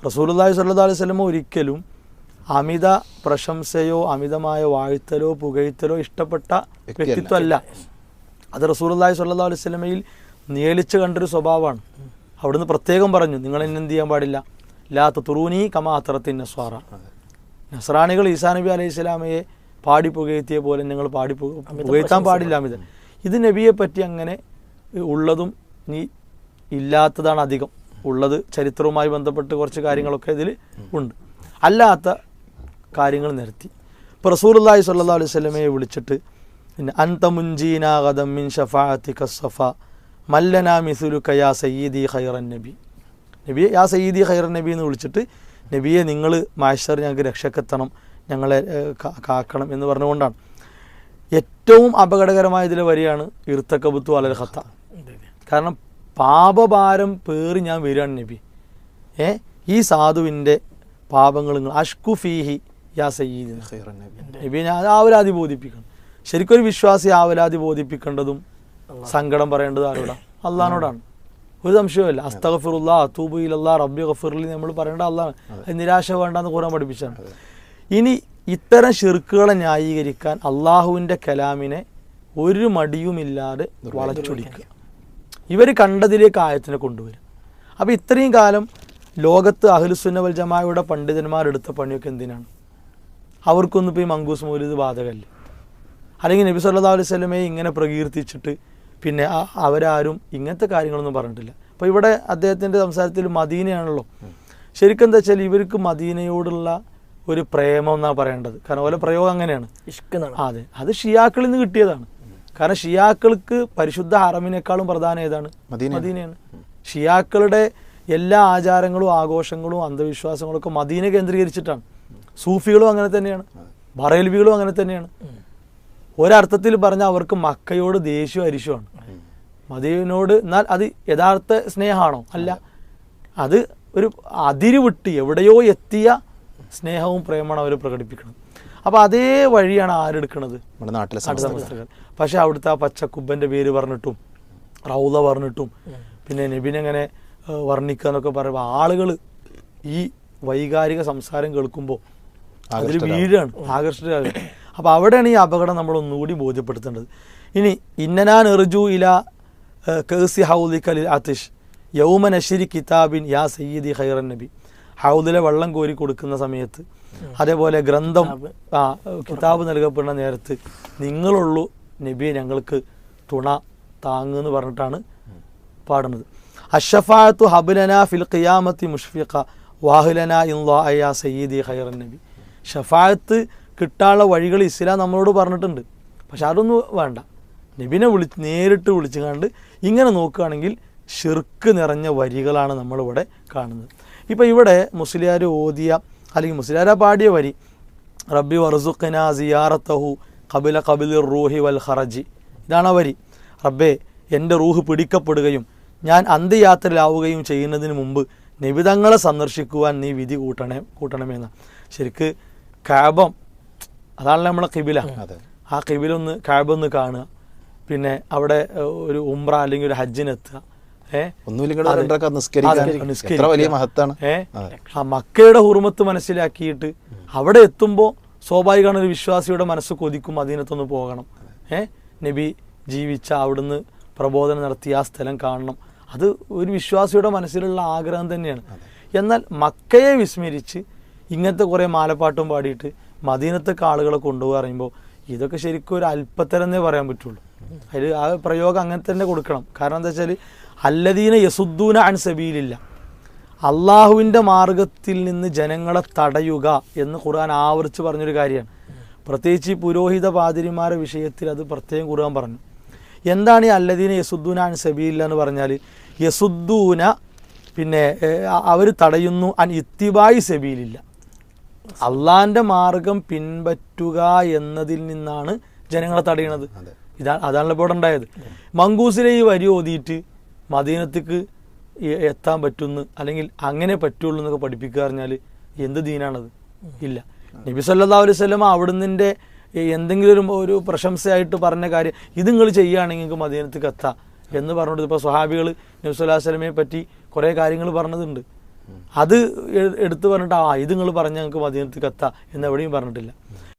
റസൂലുള്ളാഹി സ്വല്ലല്ലാഹു അലൈഹി വസല്ലം ഒരിക്കലും അമിത പ്രശംസയോ അമിതമായ വാഴ്ത്തലോ പുകഴ്ത്തലോ ഇഷ്ടപ്പെട്ട വ്യക്തിത്വമല്ല. അത് റസൂലുള്ളാഹി സ്വല്ലല്ലാഹു അലൈഹി വസല്ലമയിൽ നിയലിച്ച് കണ്ടൊരു സ്വഭാവമാണ്. അവിടുന്ന് പ്രത്യേകം പറഞ്ഞു, നിങ്ങൾ എന്നെ എന്ത് ചെയ്യാൻ പാടില്ല, ലാ തുറൂനി കമാ അത്തറത്തിൻ നസ്വാറ. നസ്രാണികൾ ഈസാ നബി അലൈഹി സ്വലാമയെ പാടി പുകഴ്ത്തിയ പോലെ നിങ്ങൾ പുകഴ്ത്താൻ പാടില്ല അമിത. ഇത് നബിയെ പറ്റി അങ്ങനെ ഉള്ളതും നീ ഇല്ലാത്തതാണ് അധികം ഉള്ളത്. ചരിത്രവുമായി ബന്ധപ്പെട്ട് കുറച്ച് കാര്യങ്ങളൊക്കെ ഇതിൽ ഉണ്ട്. അല്ലാത്ത കാര്യങ്ങൾ നിരത്തി. ഇപ്പോൾ റസൂലുള്ളാഹി സ്വല്ലല്ലാഹു അലൈഹി വസല്ലമയെ വിളിച്ചിട്ട് പിന്നെ അൻത മുൻജീനാ ഗദം മിൻ ശഫാഅതിക സഫ മല്ലനാ മിസ്ലുക യാ സയ്യിദി ഖൈറൻ നബി. നബിയെ യാ സയ്യിദി ഖൈറൻ നബി എന്ന് വിളിച്ചിട്ട്, നബിയെ നിങ്ങൾ മാഷർ ഞങ്ങൾക്ക് രക്ഷക്കെത്തണം, ഞങ്ങളെ കാക്കണം എന്ന് പറഞ്ഞുകൊണ്ടാണ്. ഏറ്റവും അപകടകരമായ ഇതിലെ വരിയാണ് ഇർത്തക്കബുത്തു അലൽ ഖത്ത. കാരണം പാപഭാരം പേറി ഞാൻ വരികയാണ് നബി, ഈ സാധുവിൻ്റെ പാപങ്ങൾ നിങ്ങൾ അഷ്കു ഫീഹി യാ സയ്യിദി നബി, ഞാൻ ആവലാതി ബോധിപ്പിക്കണം. ശരിക്കൊരു വിശ്വാസി ആവലാതി ബോധിപ്പിക്കേണ്ടതും സങ്കടം പറയേണ്ടത് ആരോടാ? അള്ളാഹിനോടാണ്. ഒരു സംശയവുമില്ല. അസ്തഗ്ഫിറുല്ലാ അതൂബു ഇലല്ലാ റബ്ബി ഗഫിർലി നമ്മൾ പറയേണ്ട അള്ളാഹ്. നിരാശ വേണ്ടെന്ന് ഖുർആൻ പഠിപ്പിച്ചാണ്. ഇനി ഇത്തരം ശിർക്കുകളെ ന്യായീകരിക്കാൻ അള്ളാഹുവിൻ്റെ കലാമിനെ ഒരു മടിയുമില്ലാതെ വളച്ചൊടിക്കുക, ഇവർ കണ്ടതിലേക്ക് ആയത്തിനെ കൊണ്ടുവരും. അപ്പോൾ ഇത്രയും കാലം ലോകത്ത് അഹ്ലുസുന്ന വൽ ജമാഅയുടെ പണ്ഡിതന്മാരെടുത്ത പണിയൊക്കെ എന്തിനാണ്? അവർക്കൊന്നും ഇപ്പോൾ ഈ മങ്കൂസ് മൗലിദ് ബാധകമല്ലേ? അല്ലെങ്കിൽ നബി സല്ലല്ലാഹു അലൈഹി വസല്ലമയെ ഇങ്ങനെ പ്രകീർത്തിച്ചിട്ട് പിന്നെ അവരാരും ഇങ്ങനത്തെ കാര്യങ്ങളൊന്നും പറഞ്ഞിട്ടില്ല. അപ്പോൾ ഇവിടെ അദ്ദേഹത്തിൻ്റെ സംസാരത്തിൽ മദീനയാണല്ലോ. ശരിക്കും എന്താ വെച്ചാൽ ഇവർക്ക് മദീനയോടുള്ള ഒരു പ്രേമം എന്നാണ് പറയേണ്ടത്. കാരണം ഓരോ പ്രയോഗം അങ്ങനെയാണ്. അതെ, അത് ഷിയാക്കളിൽ നിന്ന് കിട്ടിയതാണ്. കാരണം ഷിയാക്കൾക്ക് പരിശുദ്ധ ഹറമിനേക്കാളും പ്രധാനം ഏതാണ്? മദീനയാണ്. ഷിയാക്കളുടെ എല്ലാ ആചാരങ്ങളും ആഘോഷങ്ങളും അന്ധവിശ്വാസങ്ങളും ഒക്കെ മദീന കേന്ദ്രീകരിച്ചിട്ടാണ്. സൂഫികളും അങ്ങനെ തന്നെയാണ്, ബറേൽവികളും അങ്ങനെ തന്നെയാണ്. ഒരർത്ഥത്തിൽ പറഞ്ഞാൽ അവർക്ക് മക്കയോട് ദേഷ്യവും അരിശുമാണ്, മദീനയോട്. എന്നാൽ അത് യഥാർത്ഥ സ്നേഹമാണോ? അല്ല, അത് ഒരു അതിര് വിട്ട് എവിടെയോ എത്തിയ സ്നേഹവും പ്രേമമാണ് അവർ പ്രകടിപ്പിക്കുന്നത്. അപ്പോൾ അതേ വഴിയാണ് ആരെടുക്കുന്നത്? നാട്ടിലെ സമസ്തകൾ. പക്ഷേ അവിടുത്തെ ആ പച്ചക്കുബ്ബൻ്റെ പേര് പറഞ്ഞിട്ടും റൗള പറഞ്ഞിട്ടും പിന്നെ നബിനെങ്ങനെ വർണ്ണിക്കുക എന്നൊക്കെ പറയുമ്പോൾ ആളുകൾ ഈ വൈകാരിക സംസാരം കേൾക്കുമ്പോൾ അതിൽ വീഴാണ്, ആകർഷിതരാകുക. അപ്പോൾ അവിടെയാണ് ഈ അപകടം നമ്മളൊന്നുകൂടി ബോധ്യപ്പെടുത്തേണ്ടത്. ഇനി ഇന്നനാൻ എർജു ഇല കേസി ഹൗദിക്കലിൽ ആതിഷ് യൗമ നശ്രി കിതാബിൻ യാ സയ്യിദി ഖൈറൻ നബി. ഹൗദിലെ വെള്ളം കോരി കൊടുക്കുന്ന സമയത്ത്, അതേപോലെ ഗ്രന്ഥം കിതാബ് നൽകപ്പെടുന്ന നേരത്ത് നിങ്ങളുള്ളൂ നബിയെ ഞങ്ങൾക്ക് തുണ താങ്ങെന്ന് പറഞ്ഞിട്ടാണ് പാടുന്നത്. അഷ്ഫാഅത്തു ഹബ്ലന ഫിൽ ഖിയാമത്തി മുഷ്ഫിഖ വാഹ്ലന ഇൻലാ യാ സയ്യിദി ഖൈറൻ നബി. ഷഫാഅത്ത് കിട്ടാനുള്ള വഴികൾ ഇസ്ലാം നമ്മളോട് പറഞ്ഞിട്ടുണ്ട്. പക്ഷെ അതൊന്നും വേണ്ട, നബിനെ നേരിട്ട് വിളിച്ചു കണ്ട് ഇങ്ങനെ നോക്കുകയാണെങ്കിൽ ഷിർക്ക് നിറഞ്ഞ വരികളാണ് നമ്മളിവിടെ കാണുന്നത്. ഇപ്പോൾ ഇവിടെ മുസ്ലിയാർ ഓതിയ അല്ലെങ്കിൽ മുസ്ലിയാര പാടിയ വരി റബ്ബി വർസുഖ്നാ സിയാറത്തഹു ഖബല ഖബലിർ റൂഹി വൽ ഖറജി. ഇതാണ് വരി. റബ്ബേ, എൻ്റെ റൂഹ് പിടിക്കപ്പെടുകയും ഞാൻ അന്ത്യയാത്രയിലാവുകയും ചെയ്യുന്നതിന് മുമ്പ് നബിതങ്ങളെ സന്ദർശിക്കുവാൻ നീ വിധി കൂട്ടണമെന്ന്. ശരിക്ക് കാബം അതാണല്ലോ നമ്മളെ ഖിബില. ആ ഖിബിലൊന്ന് കാബൊന്ന് കാണുക, പിന്നെ അവിടെ ഒരു ഉംറ അല്ലെങ്കിൽ ഒരു ഹജ്ജിനെത്തുക, ആ മക്കയുടെ ഹുർമത്ത് മനസ്സിലാക്കിയിട്ട് അവിടെ എത്തുമ്പോൾ സ്വാഭാവികമാണ് ഒരു വിശ്വാസിയുടെ മനസ്സ് കൊതിക്കും മദീനത്തൊന്ന് പോകണം, നബി ജീവിച്ച അവിടുന്ന് പ്രബോധനം നടത്തിയ ആ സ്ഥലം കാണണം. അത് ഒരു വിശ്വാസിയുടെ മനസ്സിലുള്ള ആഗ്രഹം തന്നെയാണ്. എന്നാൽ മക്കയെ വിസ്മരിച്ച് ഇങ്ങനത്തെ കുറേ മാലപ്പാട്ടും പാടിയിട്ട് മദീനത്തൊക്കെ ആളുകളെ കൊണ്ടുപോകാൻ പറയുമ്പോൾ ഇതൊക്കെ ശരിക്കും ഒരു അല്പത്തരന്നേ പറയാൻ പറ്റുള്ളൂ. അതിൽ ആ പ്രയോഗം അങ്ങനെ തന്നെ കൊടുക്കണം. കാരണം എന്താ വെച്ചാൽ അല്ലദീന യസുദ്ദൂന അൻ സബീലില്ല, അള്ളാഹുവിൻ്റെ മാർഗത്തിൽ നിന്ന് ജനങ്ങളെ തടയുക എന്ന് ഖുർആൻ ആവർത്തിച്ച് പറഞ്ഞൊരു കാര്യമാണ്. പ്രത്യേകിച്ച് ഈ പുരോഹിത പാതിരിമാരുടെ വിഷയത്തിൽ അത് പ്രത്യേകം ഖുർആൻ പറഞ്ഞു. എന്താണ് ഈ അല്ലദീന യസുദ്ദൂന അൻ സബീലില്ല എന്ന് പറഞ്ഞാൽ? യസുദ്ദൂന പിന്നെ അവർ തടയുന്നു അൻ ഇത്തിബായി സബീലില്ല, അള്ളാഹിൻ്റെ മാർഗം പിൻപറ്റുക എന്നതിൽ നിന്നാണ് ജനങ്ങളെ തടയണത്. അതാണല്ലോ ഇപ്പോൾ ഉണ്ടായത്. മങ്കൂസിലെ ഈ വരി ഓതിയിട്ട് മദീനത്തേക്ക് എത്താൻ പറ്റുമെന്ന് അല്ലെങ്കിൽ അങ്ങനെ പറ്റുള്ളൂ എന്നൊക്കെ പഠിപ്പിക്കുക പറഞ്ഞാൽ എന്ത് ദീനാണത്? ഇല്ല. നബി സല്ലല്ലാഹു അലൈഹി വസല്ലം അവിടുന്ന് എന്തെങ്കിലും ഒരു പ്രശംസയായിട്ട് പറഞ്ഞ കാര്യം ഇത് നിങ്ങൾ ചെയ്യുകയാണെങ്കിൽ നിങ്ങൾക്ക് മദീനത്തേക്ക് എത്താം എന്ന് പറഞ്ഞിട്ട് ഇപ്പോൾ സ്വഹാബികൾ നബി സല്ലല്ലാഹു അലൈഹി വസല്ലമയെ പറ്റി കുറേ കാര്യങ്ങൾ പറഞ്ഞതുണ്ട്. അത് എടുത്തു പറഞ്ഞിട്ട് ഇത് നിങ്ങൾ പറഞ്ഞ ഞങ്ങൾക്ക് മദീനത്തേക്ക് എത്താം എന്നെവിടെയും പറഞ്ഞിട്ടില്ല.